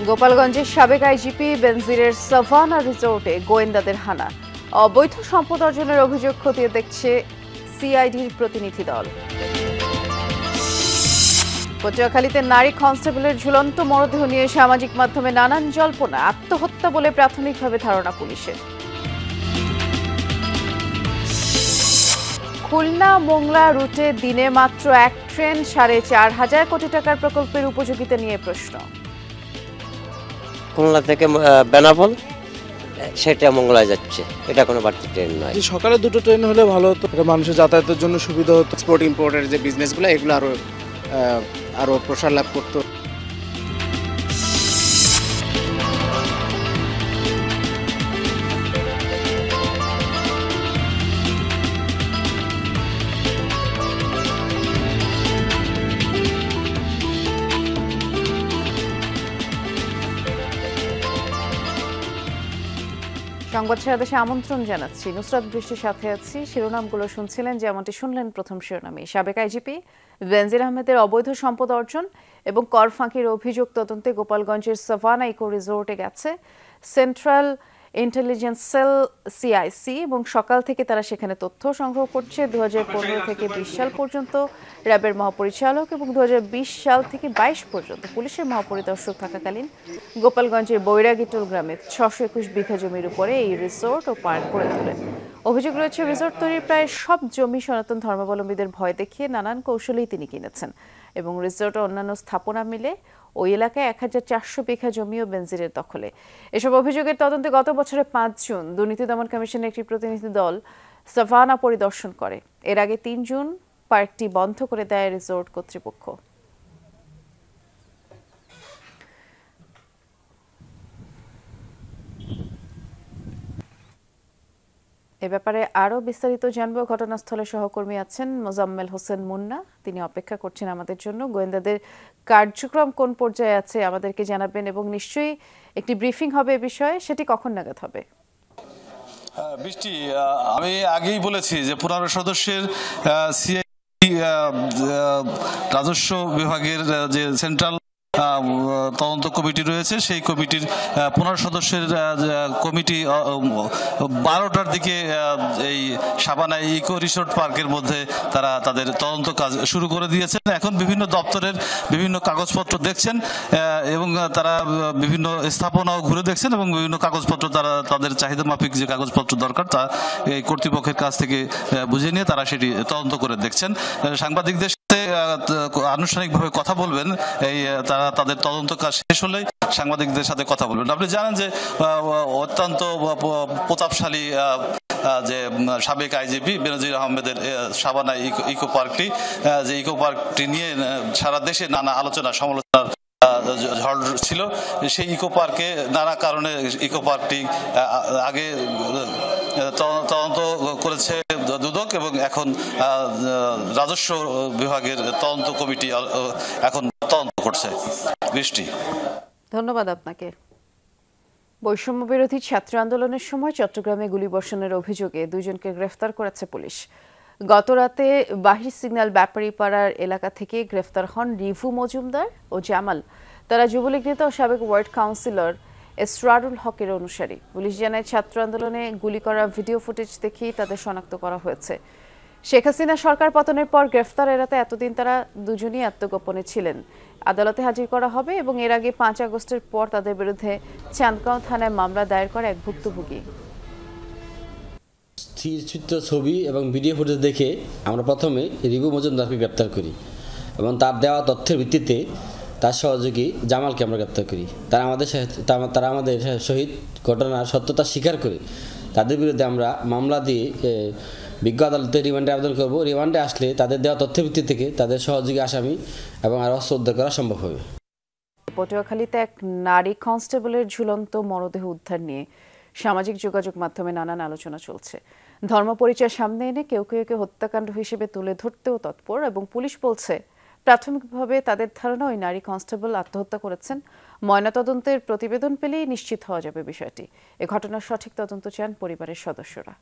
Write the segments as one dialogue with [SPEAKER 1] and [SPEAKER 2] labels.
[SPEAKER 1] গোপালগঞ্জের সাবেক IGP বেনজিরের savanna রিসোর্টে গোয়েন্দাদের হানা। অবৈধ সম্পদ অর্জনের অভিযোগ খতিয়ে দেখছে সিআইডির প্রতিনিধি দল। পটুয়াখালীতে নারী কনস্টেবলের ঝুলন্ত মরদেহ নিয়ে সামাজিক মাধ্যমে নানান জল্পনা। আত্মহত্যা বলে প্রাথমিকভাবে ধারণা পুলিশের। খুলনা মোংলা রুটে দিনে মাত্র এক ট্রেন, 4.5 কোটি টাকার প্রকল্পের উপযোগিতা নিয়ে প্রশ্ন।
[SPEAKER 2] খুলনা থেকে বেনাপোল সেটা মঙ্গলায় যাচ্ছে, এটা কোনো বাড়তি ট্রেন নয়।
[SPEAKER 3] সকালে দুটো ট্রেন হলে ভালো হতো, এটা মানুষের যাতায়াতের জন্য সুবিধা হতো।
[SPEAKER 4] এক্সপোর্ট ইম্পোর্টের যে বিজনেসগুলো এগুলো আরো প্রসার লাভ করতো।
[SPEAKER 1] সংবাদ দেশে আমন্ত্রণ জানাচ্ছি, নুসরাত বৃষ্টির সাথে আছি। শিরোনামগুলো শুনছিলেন, যেমনটি শুনলেন প্রথম শিরোনামে। সাবেক আইজিপি বেনজির আহমেদের অবৈধ সম্পদ অর্জন এবং কর ফাঁকির অভিযোগ তদন্তে গোপালগঞ্জের সাভানা ইকো রিসোর্টে গেছে সেন্ট্রাল ইন্টেলিজেন্স সেল সিআইসি এবং সকাল থেকে তারা সেখানে তথ্য সংগ্রহ করছে। 2015 থেকে 20 সাল পর্যন্ত র্যাবের মহাপরিচালক এবং 2020 সাল থেকে 22 পর্যন্ত পুলিশের মহাপরিদর্শক থাকাকালীন গোপালগঞ্জের বৈরাগীটোল গ্রামে 621 বিঘা জমির উপরে এই রিসোর্ট ও পার্ক গড়ে তোলেন। অভিযোগ রয়েছে, রিসোর্ট তৈরির প্রায় সব জমি সনাতন ধর্মাবলম্বীদের ভয় দেখিয়ে নানান কৌশলেই তিনি কিনেছেন এবং রিসোর্ট ও অন্যান্য স্থাপনা মিলে ওই এলাকায় 1400 বিঘা জমিও বেনজিরের দখলে। এসব অভিযোগের তদন্তে গত বছরের 5 জুন দুর্নীতি দমন কমিশনের একটি প্রতিনিধি দল সাভানা পরিদর্শন করে। এর আগে 3 জুন পার্কটি বন্ধ করে দেয় রিসোর্ট কর্তৃপক্ষ। এ ব্যাপারে আরো বিস্তারিত জানবো। ঘটনাস্থলে সহকর্মী আছেন মোজাম্মেল হোসেন মুন্না, তিনি অপেক্ষা করছেন আমাদের জন্য। গোয়েন্দাদের কার্যক্রম কোন পর্যায়ে আছে আমাদেরকে জানাবেন এবং নিশ্চয়ই একটি ব্রিফিং হবে এ বিষয়ে, সেটি কখন নাগাদ হবে?
[SPEAKER 5] বৃষ্টি, আমি আগেই বলেছি যে 15 সদস্যের সিআইডি রাজস্ব বিভাগের যে সেন্ট্রাল তদন্ত কমিটি রয়েছে, সেই কমিটির 15 সদস্যের কমিটি 12টার দিকে এই সাভানা ইকো রিসোর্ট পার্কের মধ্যে তারা তাদের তদন্ত কাজ শুরু করে দিয়েছেন। এখন বিভিন্ন দপ্তরের বিভিন্ন কাগজপত্র দেখছেন এবং তারা বিভিন্ন স্থাপনাও ঘুরে দেখছেন এবং বিভিন্ন কাগজপত্র তারা তাদের চাহিদা মাফিক যে কাগজপত্র দরকার তা এই কর্তৃপক্ষের কাছ থেকে বুঝে নিয়ে তারা সেটি তদন্ত করে দেখছেন। সাংবাদিকদের সাথে আনুষ্ঠানিকভাবে কথা বলবেন, এই তারা তাদের তদন্ত কাজ শেষ হলেই সাংবাদিকদের সাথে কথা বলবেন। আপনি জানেন যে অত্যন্ত প্রতাপশালী যে সাবেক আইজিপি বেনজির আহমেদের সাভানা ইকো পার্কটি, যে ইকো পার্কটি নিয়ে সারা দেশে নানা আলোচনা সমালোচনার ঝড় ছিল। সেই ইকো পার্কে নানা কারণে ইকো পার্কটি আগে তদন্ত করেছে দুদক এবং এখন রাজস্ব বিভাগের তদন্ত কমিটি এখন তদন্ত করছে। বৃষ্টি,
[SPEAKER 1] ধন্যবাদ আপনাকে। বৈষম্য বিরোধী ছাত্র আন্দোলনের সময় চট্টগ্রামে গুলিবর্ষণের অভিযোগে 2 জনকে গ্রেফতার করেছে পুলিশ। গতরাতে বাহির সিগন্যাল ব্যাপারীপাড়ার এলাকা থেকে গ্রেফতার হন রিভু মজুমদার ও জামাল। তারা যুবলীগ নেতা ও সাবেক ওয়ার্ড কাউন্সিলর এসরারুল হকের অনুসারী। পুলিশ জানায়, ছাত্র আন্দোলনে গুলি করা ভিডিও ফুটেজ দেখেই তাদের শনাক্ত করা হয়েছে। শেখ হাসিনা সরকার পতনের পর গ্রেফতার এড়াতে এতদিন তারা দুজনই আত্মগোপনে ছিলেন। আদালতে হাজির করা হবে এবং এর আগে 5 আগস্টের পর তাদের বিরুদ্ধে চান্দগাঁও থানায় মামলা দায়ের করে এক ভুক্তভোগী।
[SPEAKER 6] স্থিরচিত্র ছবি এবং ভিডিও ফুটেজ দেখে আমরা প্রথমে রিভু মজুমদারকে গ্রেপ্তার করি এবং তার দেওয়া তথ্যের ভিত্তিতে তার সহযোগী জামালকে আমরা গ্রেপ্তার করি। তারা আমাদের সহিত ঘটনার সত্যতা স্বীকার করে তাদের বিরুদ্ধে আমরা মামলা দিয়ে বিজ্ঞ আদালতে রিমান্ডে আবেদন করব। রিমান্ডে আসলে তাদের দেওয়া তথ্যের ভিত্তি থেকে তাদের সহযোগী আসামি এবং আর অস্ত্র উদ্ধার করা সম্ভব হবে।
[SPEAKER 1] পটুয়াখালীতে এক নারী কনস্টেবলের ঝুলন্ত মরদেহ উদ্ধার নিয়ে সামাজিক যোগাযোগ মাধ্যমে নানান আলোচনা চলছে। ধর্ম পরিচয় সামনে এনে কেউ কেউ একে হত্যাকাণ্ড হিসেবে তুলে ধরতেও তৎপর এবং পুলিশ বলছে প্রাথমিকভাবে তাদের ধারণা ওই নারী কনস্টেবল আত্মহত্যা করেছেন। ময়নাতদন্তের প্রতিবেদন পেলেই নিশ্চিত হওয়া যাবে বিষয়টি। এ ঘটনার সঠিক তদন্ত চান পরিবারের সদস্যরা।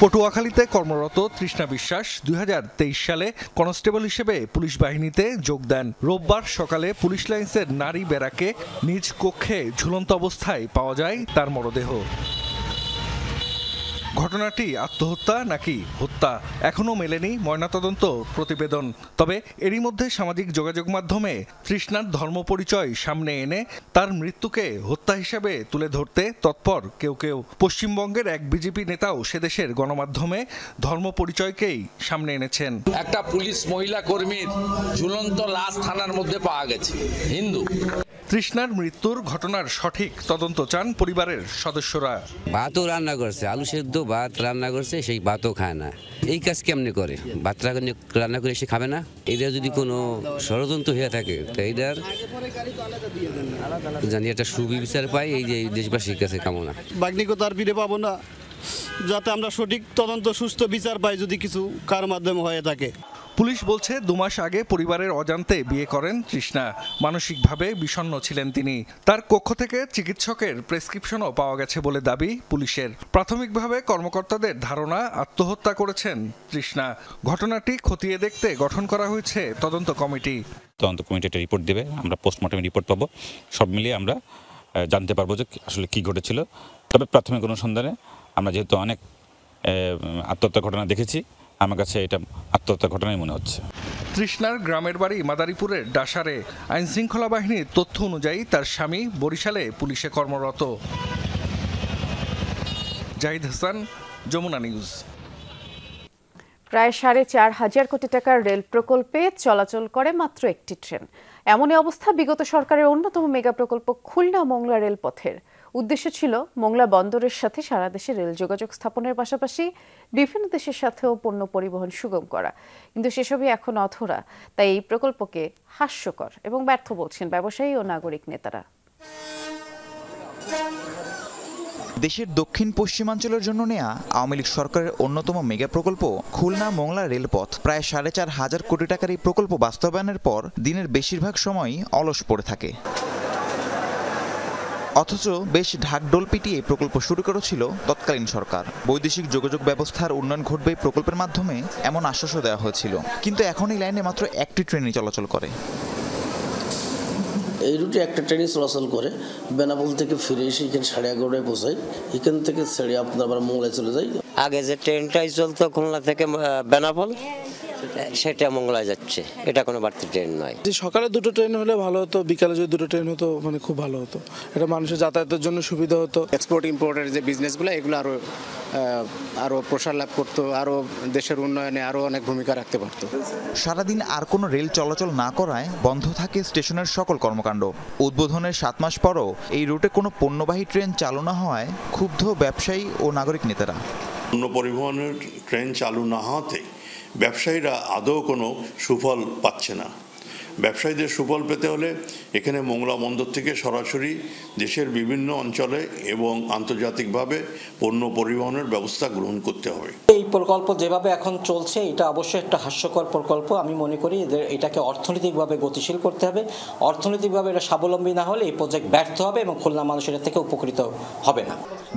[SPEAKER 7] পটুয়াখালীতে কর্মরত তৃষ্ণা বিশ্বাস 2023 সালে কনস্টেবল হিসেবে পুলিশ বাহিনীতে যোগ দেন। রোববার সকালে পুলিশ লাইন্সের নারী ব্যারাকে নিজ কক্ষে ঝুলন্ত অবস্থায় পাওয়া যায় তার মরদেহ। ঘটনাটি আত্মহত্যা নাকি হত্যা এখনও মেলেনি ময়নাতদন্ত প্রতিবেদন। তবে এরই মধ্যে সামাজিক যোগাযোগ মাধ্যমে তৃষ্ণার ধর্মপরিচয় সামনে এনে তার মৃত্যুকে হত্যা হিসেবে তুলে ধরতে তৎপর কেউ কেউ। পশ্চিমবঙ্গের এক বিজেপি নেতাও সেদেশের গণমাধ্যমে ধর্মপরিচয়কেই সামনে এনেছেন।
[SPEAKER 8] একটা পুলিশ মহিলা কর্মীর ঝুলন্ত লাশ থানার মধ্যে পাওয়া গেছে, হিন্দু।
[SPEAKER 7] তৃষ্ণার মৃত্যুর ঘটনার সঠিক তদন্ত চান পরিবারের সদস্যরা।
[SPEAKER 9] ভাতও রান্না করছে, আলু সেদ্ধ ভাত রান্না করছে, সেই ভাতও খায় না। এই কাজ কেমনে করে? ভাত রান্না করে সে খাবে না? এদের যদি কোনো ষড়যন্ত্র হয়ে থাকে তো এইটার জানি একটা সুবিচার পাই, এই যে দেশবাসীর কাছে কামনা।
[SPEAKER 10] বাগ্নিকে তার ফিরে পাবো না, যাতে আমরা সঠিক তদন্ত সুস্থ বিচার পাই যদি কিছু কার মাধ্যমে হয়ে থাকে।
[SPEAKER 7] পুলিশ বলছে 2 মাস আগে পরিবারের অজান্তে বিয়ে করেন তৃষ্ণা। মানসিকভাবে বিষণ্ণ ছিলেন তিনি। তার কক্ষ থেকে চিকিৎসকের প্রেসক্রিপশনও পাওয়া গেছে বলে দাবি পুলিশের। প্রাথমিকভাবে কর্মকর্তাদের ধারণা আত্মহত্যা করেছেন তৃষ্ণা। ঘটনাটি খতিয়ে দেখতে গঠন করা হয়েছে তদন্ত কমিটি।
[SPEAKER 11] তদন্ত কমিটি একটা রিপোর্ট দেবে, আমরা পোস্টমর্টম রিপোর্ট পাবো। সব মিলিয়ে আমরা জানতে পারবো যে আসলে কি ঘটেছিল। তবে প্রাথমিক অনুসন্ধানে আমরা যেহেতু অনেক আত্মহত্যার ঘটনা দেখেছি, আমার কাছে এটা আত্মহত্যার ঘটনাই মনে হচ্ছে।
[SPEAKER 7] তৃষ্ণার গ্রামের বাড়ি মাদারীপুরের ডাসারে। আইনশৃঙ্খলা বাহিনীর তথ্য অনুযায়ী তার স্বামী বরিশালে পুলিশে কর্মরত। জাহিদ হাসান, যমুনা নিউজ।
[SPEAKER 1] প্রায় 4,500 কোটি টাকার রেল প্রকল্পে চলাচল করে মাত্র একটি ট্রেন। এমনই অবস্থা বিগত সরকারের অন্যতম মেগা প্রকল্প খুলনা মোংলা রেলপথের। উদ্দেশ্য ছিল মোংলা বন্দরের সাথে সারা দেশে রেল যোগাযোগ স্থাপনের পাশাপাশি বিভিন্ন দেশের সাথেও পণ্য পরিবহন সুগম করা, কিন্তু সেসবই এখন অধরা। তাই এই প্রকল্পকে হাস্যকর এবং ব্যর্থ বলছেন ব্যবসায়ী ও নাগরিক নেতারা।
[SPEAKER 12] দেশের দক্ষিণ পশ্চিমাঞ্চলের জন্য নেয়া আওয়ামী লীগ সরকারের অন্যতম মেগা প্রকল্প খুলনা মোংলা রেলপথ। প্রায় 4,500 কোটি টাকার এই প্রকল্প বাস্তবায়নের পর দিনের বেশিরভাগ সময়ই অলস পড়ে থাকে। অথচ বেশ ঢাকঢোল পিটিয়ে প্রকল্প শুরু করেছিল তৎকালীন সরকার। বৈদেশিক যোগাযোগ ব্যবস্থার উন্নয়ন ঘটবে প্রকল্পের মাধ্যমে এমন আশ্বাসও দেওয়া হয়েছিল, কিন্তু এখন এই লাইনে মাত্র একটি ট্রেনই চলাচল করে।
[SPEAKER 13] এই রুটে একটা ট্রেনই চলাচল করে। বেনাপোল থেকে ফিরে এসে এখানে 11:30টায় পৌঁছাই, এখান থেকে ছেড়ে আপনার আবার মোংলায় চলে যাই।
[SPEAKER 2] আগে যে ট্রেনটাই চলতো খুলনা থেকে বেনাপোল, সেটা মোংলায় যাচ্ছে, এটা কোনো বাড়তি ট্রেন নয়।
[SPEAKER 3] যে সকালে 2টো ট্রেন হলে ভালো হতো, বিকালে যদি 2টো ট্রেন হতো মানে খুব ভালো হতো। এটা মানুষের যাতায়াতের জন্য সুবিধা হতো।
[SPEAKER 4] এক্সপোর্ট ইম্পোর্টের যে বিজনেসগুলো এগুলো আরও প্রসার লাভ করতো, আরও দেশের উন্নয়নে আরও অনেক ভূমিকা রাখতে পারতো।
[SPEAKER 12] সারাদিন আর কোনো রেল চলাচল না করায় বন্ধ থাকে স্টেশনের সকল কর্মকাণ্ড। উদ্বোধনের 7 মাস পরও এই রুটে কোনো পণ্যবাহী ট্রেন চালু না হওয়ায় ক্ষুব্ধ ব্যবসায়ী ও নাগরিক নেতারা।
[SPEAKER 14] পণ্য পরিবহনের ট্রেন চালু না হওয়াতে ব্যবসায়ীরা আদৌ কোনো সুফল পাচ্ছে না। ব্যবসায়ীদের সুফল পেতে হলে এখানে মোংলা বন্দর থেকে সরাসরি দেশের বিভিন্ন অঞ্চলে এবং আন্তর্জাতিকভাবে পণ্য পরিবহনের ব্যবস্থা গ্রহণ করতে হবে।
[SPEAKER 15] এই প্রকল্প যেভাবে এখন চলছে এটা অবশ্যই একটা হাস্যকর প্রকল্প। আমি মনে করি এটাকে অর্থনৈতিকভাবে গতিশীল করতে হবে। অর্থনৈতিকভাবে এটা স্বাবলম্বী না হলে এই প্রজেক্ট ব্যর্থ হবে এবং খুলনা মানুষ এটা থেকে উপকৃত হবে না।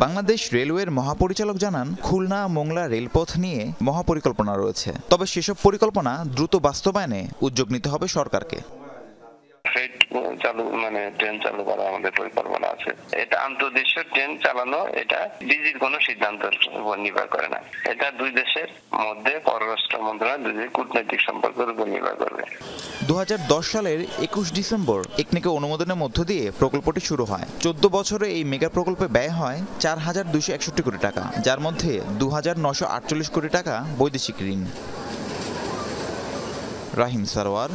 [SPEAKER 12] বাংলাদেশ রেলওয়ের মহাপরিচালক জানান, খুলনা মোংলা রেলপথ নিয়ে মহাপরিকল্পনা রয়েছে, তবে সেসব পরিকল্পনা দ্রুত বাস্তবায়নে উদ্যোগ নিতে হবে সরকারকে।
[SPEAKER 16] ট্রেন চালু করা আমাদের পরিকল্পনা আছে। এটা আন্তর্দেশীয় ট্রেন চালানো, এটা ডিজির কোনো সিদ্ধান্তের উপর নির্ভর করে না। এটা দুই দেশের মধ্যে পররাষ্ট্র মন্ত্রণালয় দুই কূটনৈতিক সম্পর্কের উপর নির্ভর করবে।
[SPEAKER 12] 2010 সালের 21 ডিসেম্বর একনেকে অনুমোদনের মধ্য দিয়ে প্রকল্পটি শুরু হয়। 14 বছরে এই মেগা প্রকল্পে ব্যয় হয় 4,261 কোটি টাকা, যার মধ্যে 2,948 কোটি টাকা বৈদেশিক ঋণ। রাহিম সারোয়ার,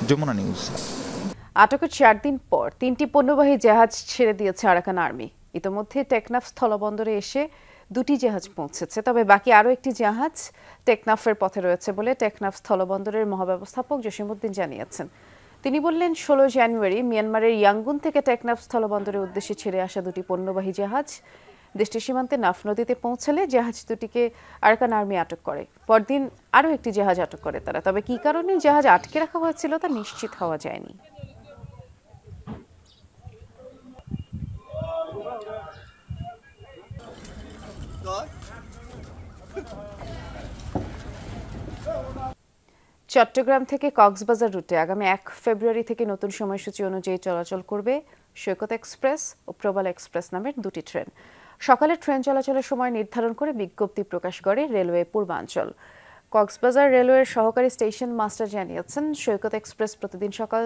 [SPEAKER 12] যমুনা নিউজ।
[SPEAKER 1] আটকের 4 দিন পর 3টি পণ্যবাহী জাহাজ ছেড়ে দিয়েছে আরাকান আর্মি। ইতোমধ্যে টেকনাফ স্থলবন্দরে এসে 2টি জাহাজ পৌঁছেছে, তবে বাকি আরও একটি জাহাজ টেকনাফের পথে রয়েছে বলে টেকনাফ স্থলবন্দরের মহাব্যবস্থাপক জসিমউদ্দিন জানিয়েছেন। তিনি বললেন, 16 জানুয়ারি মিয়ানমারের ইয়াঙ্গুন থেকে টেকনাফ স্থলবন্দরের উদ্দেশ্যে ছেড়ে আসা 2টি পণ্যবাহী জাহাজ দেশটির সীমান্তে নাফ নদীতে পৌঁছালে জাহাজ দুটিকে আরাকান আর্মি আটক করে। পরদিন আরও একটি জাহাজ আটক করে তারা, তবে কী কারণে জাহাজ আটকে রাখা হয়েছিল তা নিশ্চিত হওয়া যায়নি। চট্টগ্রাম থেকে কক্সবাজার রুটে আগামী 1 ফেব্রুয়ারি থেকে নতুন সময়সূচি অনুযায়ী চলাচল করবে সৈকত এক্সপ্রেস ও প্রবাল এক্সপ্রেস নামের দুটি ট্রেন। সকালে ট্রেন চলাচলের সময় নির্ধারণ করে বিজ্ঞপ্তি প্রকাশ করে রেলওয়ে পূর্বাঞ্চল। কক্সবাজার রেলওয়ের সহকারী স্টেশন মাস্টার জানিয়েছেন, সৈকত এক্সপ্রেস প্রতিদিন সকাল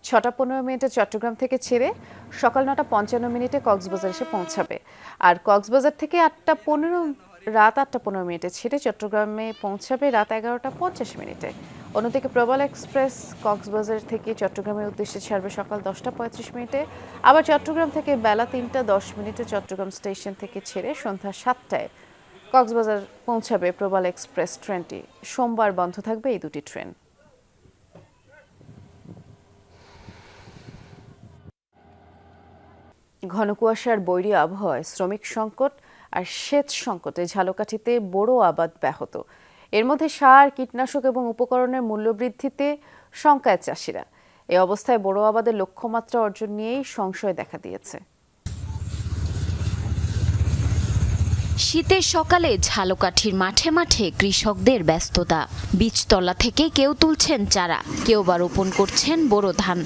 [SPEAKER 1] 6:15 চট্টগ্রাম থেকে ছেড়ে সকাল 9:55 কক্সবাজার এসে পৌঁছাবে, আর কক্সবাজার থেকে রাত 8:15 ছেড়ে চট্টগ্রামে পৌঁছাবে রাত 11:50। অন্যদিকে প্রবাল এক্সপ্রেস কক্সবাজার থেকে চট্টগ্রামের উদ্দেশ্যে ছাড়বে সকাল 10:35। আবার চট্টগ্রাম থেকে বেলা 3:10 চট্টগ্রাম স্টেশন থেকে ছেড়ে সন্ধ্যা 7টায় কক্সবাজার পৌঁছাবে প্রবাল এক্সপ্রেস ট্রেনটি। সোমবার বন্ধ থাকবে এই দুটি ট্রেন। ঘন কুয়াশার বৈরী আবহাওয়ায় শ্রমিক সংকট আর সেচ সংকটে ঝালকাঠিতে বোরো আবাদ ব্যাহত। এর মধ্যে সার, কীটনাশক এবং উপকরণের মূল্যবৃদ্ধিতে শঙ্কায় চাষিরা। এই অবস্থায় বোরো আবাদের লক্ষ্যমাত্রা অর্জন নিয়েই সংশয় দেখা দিয়েছে।
[SPEAKER 17] শীতের সকালে ঝালকাঠির মাঠে মাঠে কৃষকদের ব্যস্ততা। বীজতলা থেকে কেউ তুলছেন চারা, কেউ বা রোপণ করছেন বোরো ধান।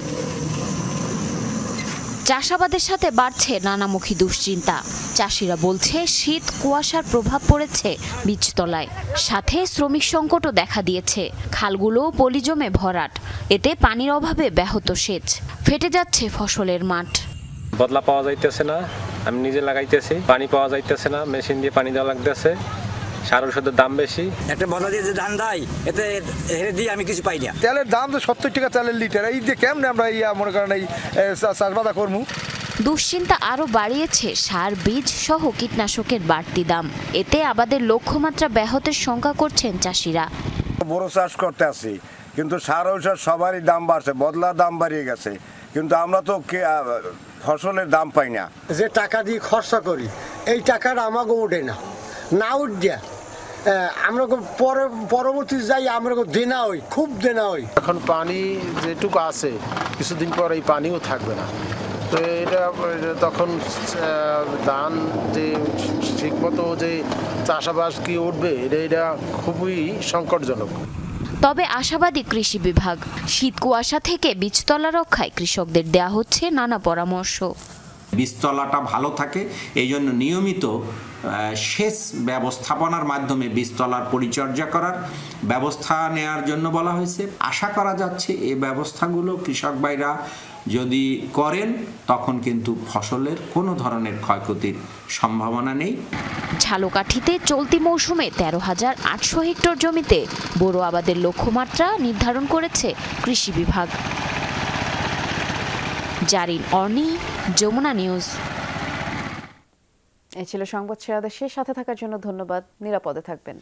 [SPEAKER 17] চাষাবাদের সাথে বাড়ছে নানামুখী দুশ্চিন্তা। চাষিরা বলছে শীত কুয়াশার প্রভাব পড়েছে বীজতলায়, সাথে শ্রমিক সংকটও দেখা দিয়েছে। খালগুলো পলি জমে ভরাট, এতে পানির অভাবে ব্যাহত সেচ, ফেটে যাচ্ছে ফসলের মাঠ।
[SPEAKER 18] বদলা পাওয়া যাইতেছে না, আমি নিজে লাগাইতেছি, পানি পাওয়া যাইতেছে না, মেশিন দিয়ে পানি দেওয়া লাগতেছে, সার ওষুধের দাম বেশি।
[SPEAKER 19] একটা বদলা দিয়ে যে ধান দেয় এতে হেরে দিয়ে আমি কিছু পাই না।
[SPEAKER 20] তেলের দাম তো 70 টাকা চালের লিটার, এই যে কেমনে আমরা মনে করেন এই চাষবাদা করবো।
[SPEAKER 17] দুশ্চিন্তা আরও বাড়িয়েছে সার, বীজ সহ কীটনাশকের বাড়তি দাম। এতে আবাদের লক্ষ্যমাত্রা ব্যাহতের শঙ্কা করছেন চাষিরা।
[SPEAKER 20] বড় চাষ করতে আসি, কিন্তু সার ঔষধ সবারই দাম বাড়ছে, বদলার দাম বাড়িয়ে গেছে, কিন্তু আমরা তো ফসলের দাম পাই না।
[SPEAKER 21] যে টাকা দিয়ে খরচা করি এই টাকাটা আমাকে ওঠে না উঠে আমরা পরবর্তী যাই আমরা দেনা হই, খুব দেনা হই।
[SPEAKER 22] এখন পানি যেটুকু আছে কিছুদিন পর এই পানিও থাকবে না, তো এটা তখন ধান যে ঠিকমতো যে চাষাবাদ কি উঠবে এটা খুবই সংকটজনক।
[SPEAKER 17] তবে আশাবাদী কৃষি বিভাগ। শীত কুয়াশা থেকে বীজতলা রক্ষায় কৃষকদের দেয়া হচ্ছে নানা পরামর্শ।
[SPEAKER 23] বীজতলাটা ভালো থাকে এই জন্য নিয়মিত সেচ ব্যবস্থাপনার মাধ্যমে বীজতলার পরিচর্যা করার ব্যবস্থা নেওয়ার জন্য বলা হয়েছে। আশা করা যাচ্ছে এই ব্যবস্থাগুলো কৃষক ভাইরা যদি করেন তখন কিন্তু ফসলের কোনো ধরনের ক্ষয়ক্ষতির সম্ভাবনা নেই।
[SPEAKER 17] ঝালকাঠিতে চলতি মৌসুমে 13,800 হেক্টর জমিতে বোরো আবাদের লক্ষ্যমাত্রা নির্ধারণ করেছে কৃষি বিভাগ। জারিন অর্নি, যমুনা নিউজ।
[SPEAKER 1] এই ছিল সংবাদ শিরোনামের সাথে থাকার জন্য ধন্যবাদ। নিরাপদে থাকবেন।